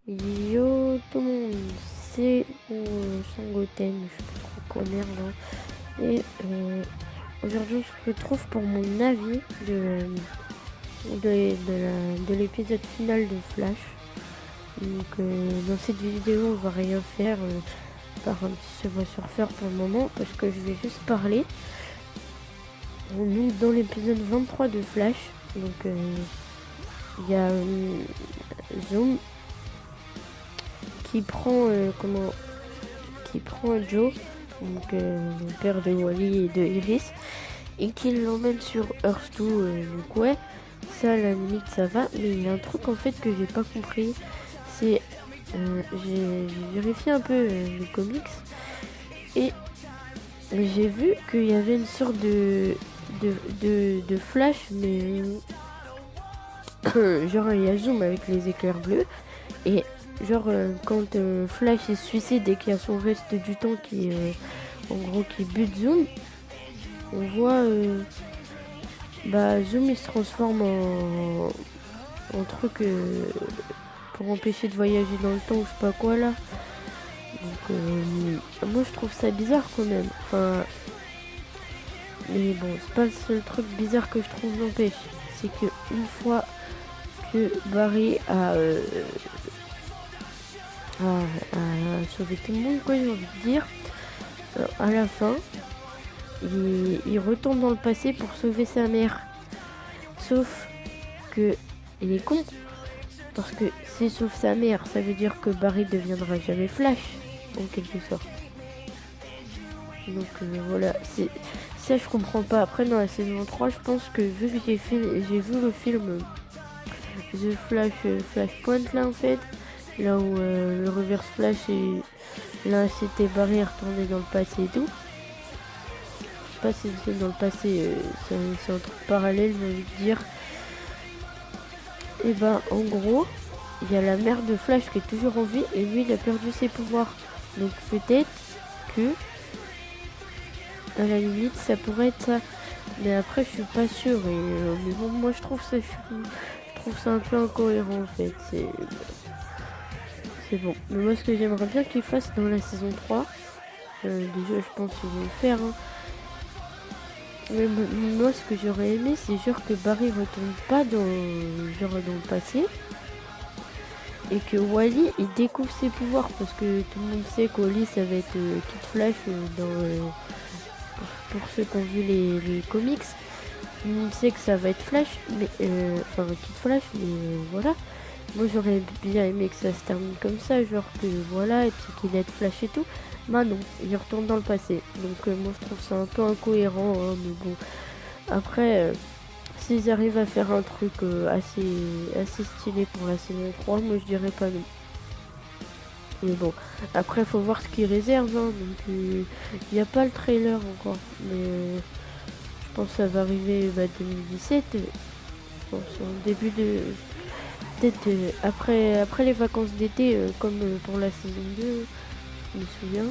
Yo tout le monde, c'est Sangoten, je sais pas trop quoi merde hein. Et aujourd'hui on se retrouve pour mon avis de l'épisode final de Flash. Donc dans cette vidéo on va rien faire par un petit Subway Surfer pour le moment parce que je vais juste parler. Donc dans l'épisode 23 de Flash, donc il y a Zoom qui prend Joe, donc le père de Wally et de Iris, et qui l'emmène sur Earth 2. Donc ouais, ça à la limite ça va, mais il y a un truc en fait que j'ai pas compris, c'est j'ai vérifié un peu les comics et j'ai vu qu'il y avait une sorte de Flash, mais genre il y a Zoom avec les éclairs bleus et genre quand Flash il se suicide et qu'il y a son reste du temps qui en gros qui bute Zoom, on voit Zoom il se transforme en truc pour empêcher de voyager dans le temps ou je sais pas quoi là. Donc moi je trouve ça bizarre quand même. Enfin mais bon c'est pas le seul truc bizarre que je trouve n'empêche. C'est que une fois que Barry a sauvé tout le monde quoi j'ai envie de dire, à la fin il retourne dans le passé pour sauver sa mère. Sauf que il est con. Parce que s'il sauve sa mère, ça veut dire que Barry deviendra jamais Flash, en quelque sorte. Donc voilà, c'est ça je comprends pas. Après dans la saison 3, je pense que vu que j'ai vu le film The Flash Flashpoint là en fait, là où le reverse Flash et là c'était Barry retourné dans le passé et tout. Je sais pas si c'est dans le passé, c'est un truc parallèle, j'ai envie de dire. Et en gros, il y a la mère de Flash qui est toujours en vie et lui il a perdu ses pouvoirs. Donc peut-être que à la limite ça pourrait être ça. Mais après je suis pas sûre mais bon moi je trouve ça un peu incohérent en fait. C'est bon. Mais moi ce que j'aimerais bien qu'ils fassent dans la saison 3, déjà je pense qu'ils vont le faire hein. Mais moi ce que j'aurais aimé c'est genre que Barry retourne pas dans le passé. Et que Wally il découvre ses pouvoirs parce que tout le monde sait que Wally ça va être Kid Flash pour ceux qui ont vu les comics. Tout le monde sait que ça va être Flash, mais enfin Kid Flash, mais voilà. Moi j'aurais bien aimé que ça se termine comme ça, genre que voilà, et puis qu'il ait Flash et tout. Bah non, il retourne dans le passé. Donc moi je trouve ça un peu incohérent, hein, mais bon. Après, s'ils arrivent à faire un truc assez stylé pour la saison 3, moi je dirais pas non. Mais bon, après faut voir ce qu'ils réservent, hein, donc il n'y a pas le trailer encore. Mais je pense que ça va arriver 2017. Je pense au début de... Peut-être après les vacances d'été, comme pour la saison 2, je me souviens.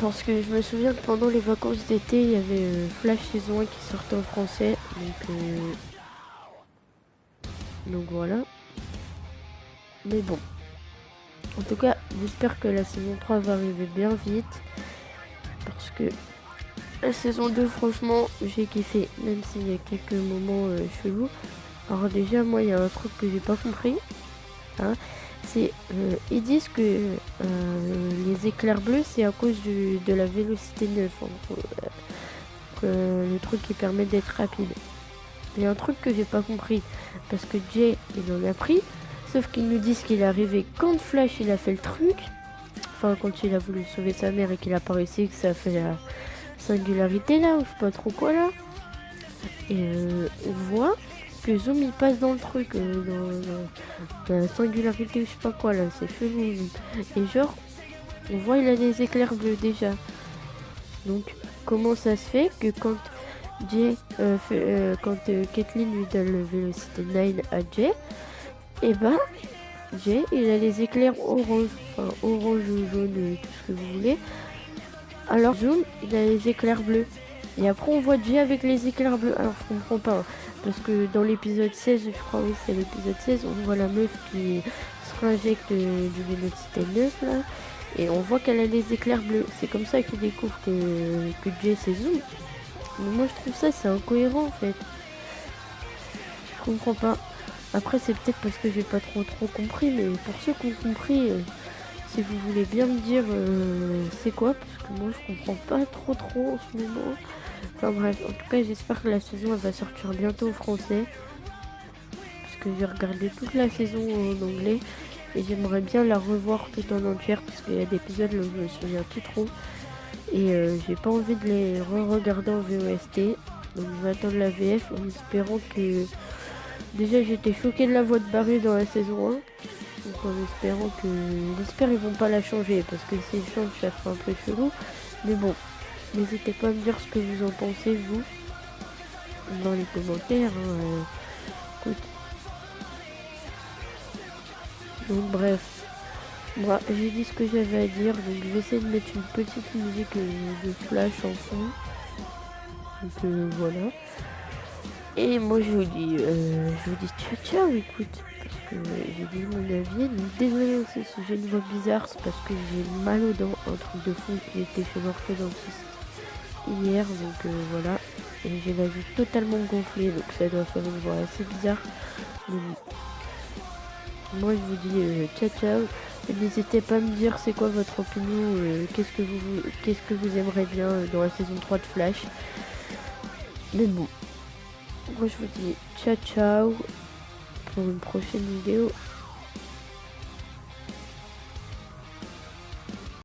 Parce que je me souviens que pendant les vacances d'été, il y avait Flash saison 1 qui sortait en français. Donc voilà. Mais bon. En tout cas, j'espère que la saison 3 va arriver bien vite. Parce que la saison 2, franchement, j'ai kiffé. Même s'il y a quelques moments chelous. Alors déjà, moi, il y a un truc que j'ai pas compris. Hein, c'est ils disent que les éclairs bleus c'est à cause de la vélocité 9 le truc qui permet d'être rapide. Il y a un truc que j'ai pas compris parce que Jay il en a pris, sauf qu'ils nous disent qu'il est arrivé quand Flash il a fait le truc, enfin quand il a voulu sauver sa mère et qu'il a pas réussi, que ça a fait la singularité là ou je sais pas trop quoi là, et on voit que Zoom il passe dans le truc, dans la singularité, je sais pas quoi là, c'est chelou. Et genre, on voit il a des éclairs bleus déjà. Donc, comment ça se fait que quand Kathleen lui donne le Velocity 9 à Jay, et Jay il a les éclairs orange, enfin orange, jaune, tout ce que vous voulez. Alors Zoom il a les éclairs bleus. Et après on voit Jay avec les éclairs bleus. Alors je comprends pas, hein, parce que dans l'épisode 16, je crois, oui c'est l'épisode 16, on voit la meuf qui se réinjecte du Vénocité 9 là. Et on voit qu'elle a les éclairs bleus. C'est comme ça qu'il découvre que Jay c'est Zoom. Mais moi je trouve ça c'est incohérent en fait. Je comprends pas. Après c'est peut-être parce que j'ai pas trop compris, mais pour ceux qui ont compris, si vous voulez bien me dire c'est quoi, parce que moi je comprends pas trop en ce moment. Enfin bref, en tout cas j'espère que la saison elle va sortir bientôt en français. Parce que j'ai regardé toute la saison en anglais. Et j'aimerais bien la revoir tout en entière, parce qu'il y a des épisodes où je me souviens plus trop. Et j'ai pas envie de les re-regarder en VOST. Donc je vais attendre la VF en espérant que... Déjà j'étais choquée de la voix de Barry dans la saison 1. Donc en espérant que... J'espère qu'ils vont pas la changer, parce que s'ils changent ça fera un peu chelou. Mais bon, n'hésitez pas à me dire ce que vous en pensez vous. Dans les commentaires. Hein, écoute. Donc bref. Moi j'ai dit ce que j'avais à dire. Donc je vais essayer de mettre une petite musique de Flash en fond. Donc voilà. Et moi je vous dis ciao ciao, écoute, parce que j'ai dit mon avis. Donc désolé aussi si j'ai une voix bizarre, c'est parce que j'ai mal aux dents, un truc de fou qui était chez l'orthodontiste hier, donc voilà. Et j'ai la joue totalement gonflée, donc ça doit faire une voix assez bizarre. Mais moi je vous dis ciao ciao. Et n'hésitez pas à me dire c'est quoi votre opinion, qu'est-ce que vous aimeriez bien dans la saison 3 de Flash. Mais bon. Moi je vous dis ciao ciao pour une prochaine vidéo.